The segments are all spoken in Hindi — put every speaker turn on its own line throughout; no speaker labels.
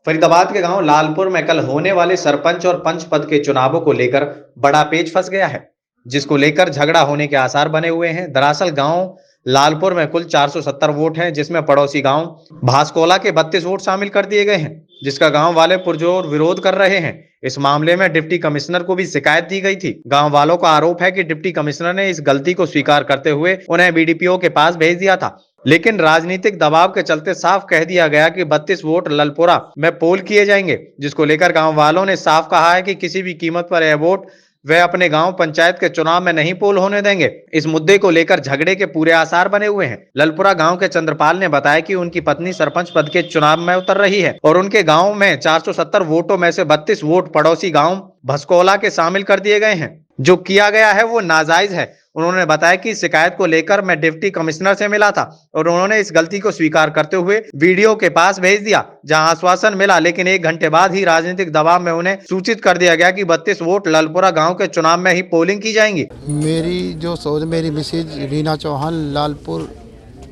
फरीदाबाद के गांव लालपुर में कल होने वाले सरपंच और पंच पद के चुनावों को लेकर बड़ा पेच फंस गया है, जिसको लेकर झगड़ा होने के आसार बने हुए हैं। दरअसल गांव लालपुर में कुल 470 वोट हैं, जिसमें पड़ोसी गांव भास्कोला के 32 वोट शामिल कर दिए गए हैं, जिसका गांव वाले पुरजोर विरोध कर रहे हैं। इस मामले में डिप्टी कमिश्नर को भी शिकायत दी गई थी। गांव वालों का आरोप है कि डिप्टी कमिश्नर ने इस गलती को स्वीकार करते हुए उन्हें बीडीपीओ के पास भेज दिया था, लेकिन राजनीतिक दबाव के चलते साफ कह दिया गया कि 32 वोट ललपुरा में पोल किए जाएंगे, जिसको लेकर गांव वालों ने साफ कहा है कि किसी भी कीमत पर यह वोट वे अपने गांव पंचायत के चुनाव में नहीं पोल होने देंगे। इस मुद्दे को लेकर झगड़े के पूरे आसार बने हुए हैं। ललपुरा गांव के चंद्रपाल ने बताया कि उनकी पत्नी सरपंच पद के चुनाव में उतर रही है और उनके गांव में 470 वोटों में से 32 वोट पड़ोसी गांव भस्कोला के शामिल कर दिए गए हैं। जो किया गया है वो नाजायज है। उन्होंने बताया कि शिकायत को लेकर मैं डिप्टी कमिश्नर से मिला था और उन्होंने इस गलती को स्वीकार करते हुए वीडियो के पास भेज दिया, जहां आश्वासन मिला, लेकिन 1 घंटे बाद ही राजनीतिक दबाव में उन्हें सूचित कर दिया गया कि 32 वोट ललपुरा गांव के चुनाव में ही पोलिंग की जाएंगी।
मेरी मिसेज रीना चौहान लालपुर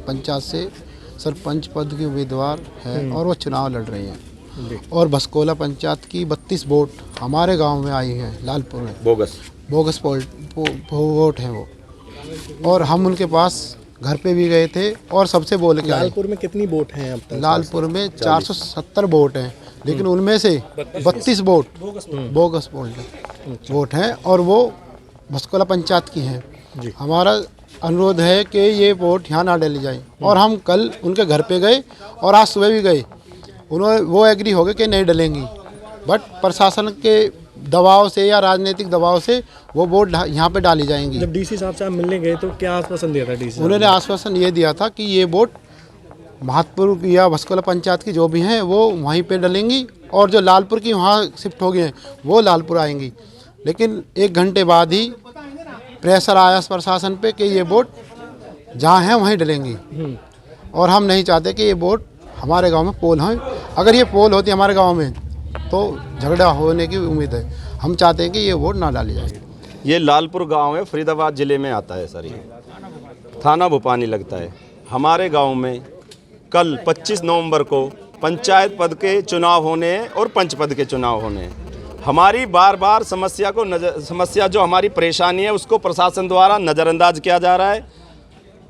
पंचायत से सरपंच पद की उम्मीदवार है और वो चुनाव लड़ रही है और भस्कोला पंचायत की 32 वोट हमारे गांव में आई है। लालपुर में बोगस वोट हैं वो, और हम उनके पास घर पे भी गए थे और सबसे बोल के
लालपुर में कितनी वोट हैं अब तक?
लालपुर में 470 वोट हैं, लेकिन उनमें से 32 वोट बोगस वोट हैं और वो भस्कोला पंचायत की हैं। हमारा अनुरोध है कि ये वोट यहाँ ना डाली जाए और हम कल उनके घर पे गए और आज सुबह भी गए। वो एग्री हो गए कि नहीं डलेंगी, बट प्रशासन के दबाव से या राजनीतिक दबाव से वो वोट यहाँ पे डाली जाएंगी।
जब डीसी साहब से आप मिलने गए तो क्या आश्वासन दिया था डीसी?
उन्होंने आश्वासन ये दिया था कि ये वोट महतपुर या भस्कोला पंचायत की जो भी हैं वो वहीं पे डलेंगी और जो लालपुर की वहाँ शिफ्ट हो गए हैं वो लालपुर आएंगी। लेकिन 1 घंटे बाद ही प्रेशर आया प्रशासन पे कि ये वोट जहाँ हैं वहीं डलेंगी और हम नहीं चाहते कि ये वोट हमारे गाँव में पोल हों। अगर ये पोल होती हमारे गाँव में तो झगड़ा होने की उम्मीद है। हम चाहते हैं कि ये वोट ना डाली जाए।
ये लालपुर गांव है, फरीदाबाद ज़िले में आता है सर। ये थाना भोपानी लगता है। हमारे गांव में कल 25 नवंबर को पंचायत पद के चुनाव होने हैं और पंच पद के चुनाव होने हैं। हमारी बार बार समस्या जो हमारी परेशानी है उसको प्रशासन द्वारा नज़रअंदाज किया जा रहा है।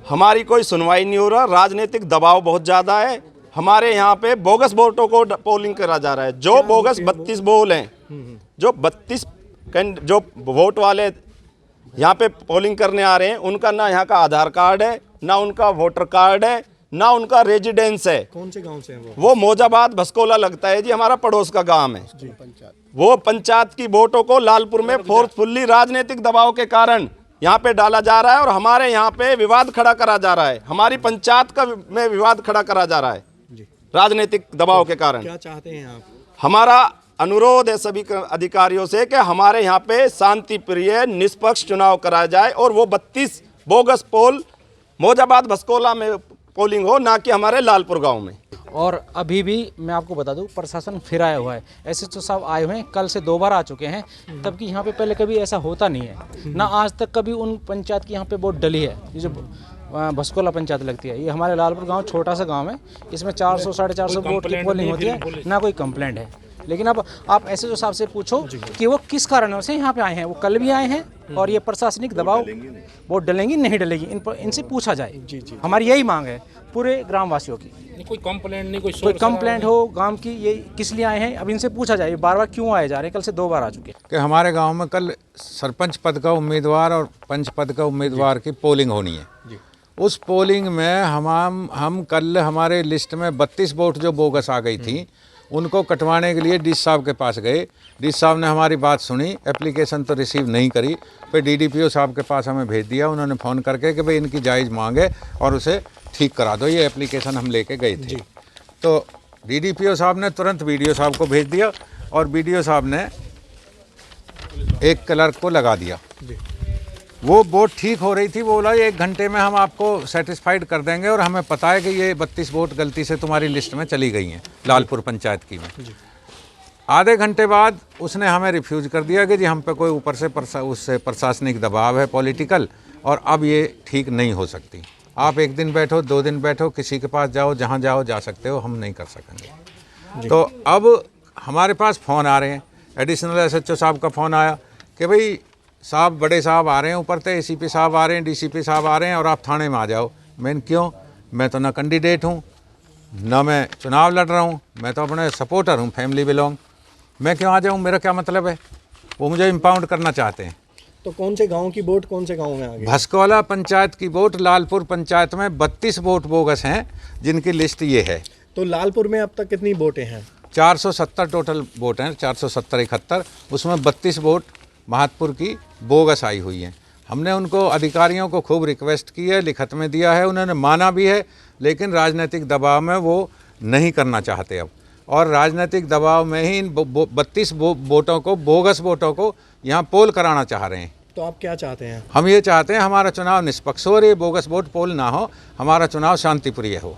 हमारी कोई सुनवाई नहीं हो रहा। राजनीतिक दबाव बहुत ज़्यादा है। हमारे यहाँ पे बोगस वोटों को पोलिंग करा जा रहा है। जो बोगस 32 बोल हैं, जो 32 जो वोट वाले यहाँ पे पोलिंग करने आ रहे हैं, उनका ना यहाँ का आधार कार्ड है, ना उनका वोटर कार्ड है, ना उनका रेजिडेंस है।
कौन से गांव से हैं
वो मौजाबाद भस्कोला लगता है जी, हमारा पड़ोस का गांव है। वो पंचायत की वोटों को लालपुर में फोर्सफुली राजनीतिक दबाव के कारण यहाँ पे डाला जा रहा है और हमारे यहाँ पे विवाद खड़ा करा जा रहा है। हमारी पंचायत का में विवाद खड़ा करा जा रहा है राजनीतिक दबाव के कारण।
क्या चाहते हैं आप?
हमारा अनुरोध है सभी अधिकारियों से कि हमारे यहाँ पे शांति प्रिय निष्पक्ष चुनाव कराया जाए और वो 32 बोगस पोल मौजाबाद भस्कोला में पोलिंग हो, ना कि हमारे लालपुर गांव में।
और अभी भी मैं आपको बता दूं, प्रशासन फिर आया हुआ है। एसएचओ साहब आए हुए हैं, कल से 2 बार आ चुके हैं, तब कि यहाँ पे पहले कभी ऐसा होता नहीं है ना। आज तक कभी उन पंचायत की यहाँ पे वोट डली है। ये जो भस्कोला पंचायत लगती है, ये हमारे लालपुर गांव छोटा सा गांव है, इसमें 400 साढ़े 400 वोट की पोलिंग होती है, ना कोई कंप्लेंट है। लेकिन अब आप एसएचओ साहब से पूछो कि वो किस कारणों से यहाँ पे आए हैं। वो कल भी आए हैं और ये प्रशासनिक दबाव वोट डलेंगी नहीं डलेगी इनसे पूछा जाए। हमारी यही मांग है पूरे ग्रामवासियों की।
कोई कंप्लेंट नहीं,
कोई कंप्लेंट हो गांव की, ये किस लिए आए हैं अब इनसे पूछा जाए। बार बार क्यों आए जा रहे हैं? कल से 2 बार आ चुके हैं।
कि हमारे गांव में कल सरपंच पद का उम्मीदवार और पंच पद का उम्मीदवार की पोलिंग होनी है। उस पोलिंग में हम कल हमारे लिस्ट में 32 वोट जो बोगस आ गई थी, उनको कटवाने के लिए डी साहब के पास गए। डी साहब ने हमारी बात सुनी, एप्लीकेशन तो रिसीव नहीं करी, फिर डीडीपीओ साहब के पास हमें भेज दिया। उन्होंने फ़ोन करके कि भाई इनकी जायज़ मांग है और उसे ठीक करा दो। ये एप्लीकेशन हम लेके गए थे। तो डीडीपीओ साहब ने तुरंत वीडियो साहब को भेज दिया और वीडियो साहब ने एक क्लर्क को लगा दिया। वो वोट ठीक हो रही थी, वो बोला 1 घंटे में हम आपको सेटिस्फाइड कर देंगे और हमें पता है कि ये 32 वोट गलती से तुम्हारी लिस्ट में चली गई हैं लालपुर पंचायत की में। आधे घंटे बाद उसने हमें रिफ्यूज़ कर दिया कि जी हम पे कोई ऊपर से उससे प्रशासनिक दबाव है पॉलिटिकल, और अब ये ठीक नहीं हो सकती। आप 1 दिन बैठो, 2 दिन बैठो, किसी के पास जाओ, जहाँ जाओ जा सकते हो, हम नहीं कर सकेंगे। तो अब हमारे पास फ़ोन आ रहे हैं, एडिशनल एसएचओ साहब का फ़ोन आया कि भाई साहब, बड़े साहब आ रहे हैं ऊपर से, एसीपी साहब आ रहे हैं, डीसीपी साहब आ रहे हैं और आप थाने में आ जाओ। मैंने क्यों? मैं तो ना कैंडिडेट हूँ, ना मैं चुनाव लड़ रहा हूँ, मैं तो अपने सपोर्टर हूँ, फैमिली बिलोंग, मैं क्यों आ जाऊँ? मेरा क्या मतलब है? वो मुझे इम्पाउंड करना चाहते हैं।
तो कौन से गांव की वोट कौन से गांव में आ गई?
भस्कोला पंचायत की वोट, लालपुर पंचायत में 32 वोट बोगस हैं, जिनकी लिस्ट ये है।
तो लालपुर में अब तक कितनी वोटें हैं?
470 टोटल वोट हैं, 470-71, उसमें 32 वोट महातपुर की बोगस आई हुई हैं। हमने उनको अधिकारियों को खूब रिक्वेस्ट की है, लिखत में दिया है, उन्होंने माना भी है, लेकिन राजनीतिक दबाव में वो नहीं करना चाहते अब, और राजनीतिक दबाव में ही इन 32 वोटों को, बोगस वोटों को यहाँ पोल कराना चाह रहे हैं।
तो आप क्या चाहते हैं?
हम ये चाहते हैं हमारा चुनाव निष्पक्ष हो, और ये बोगस वोट पोल ना हो, हमारा चुनाव शांतिप्रिय हो।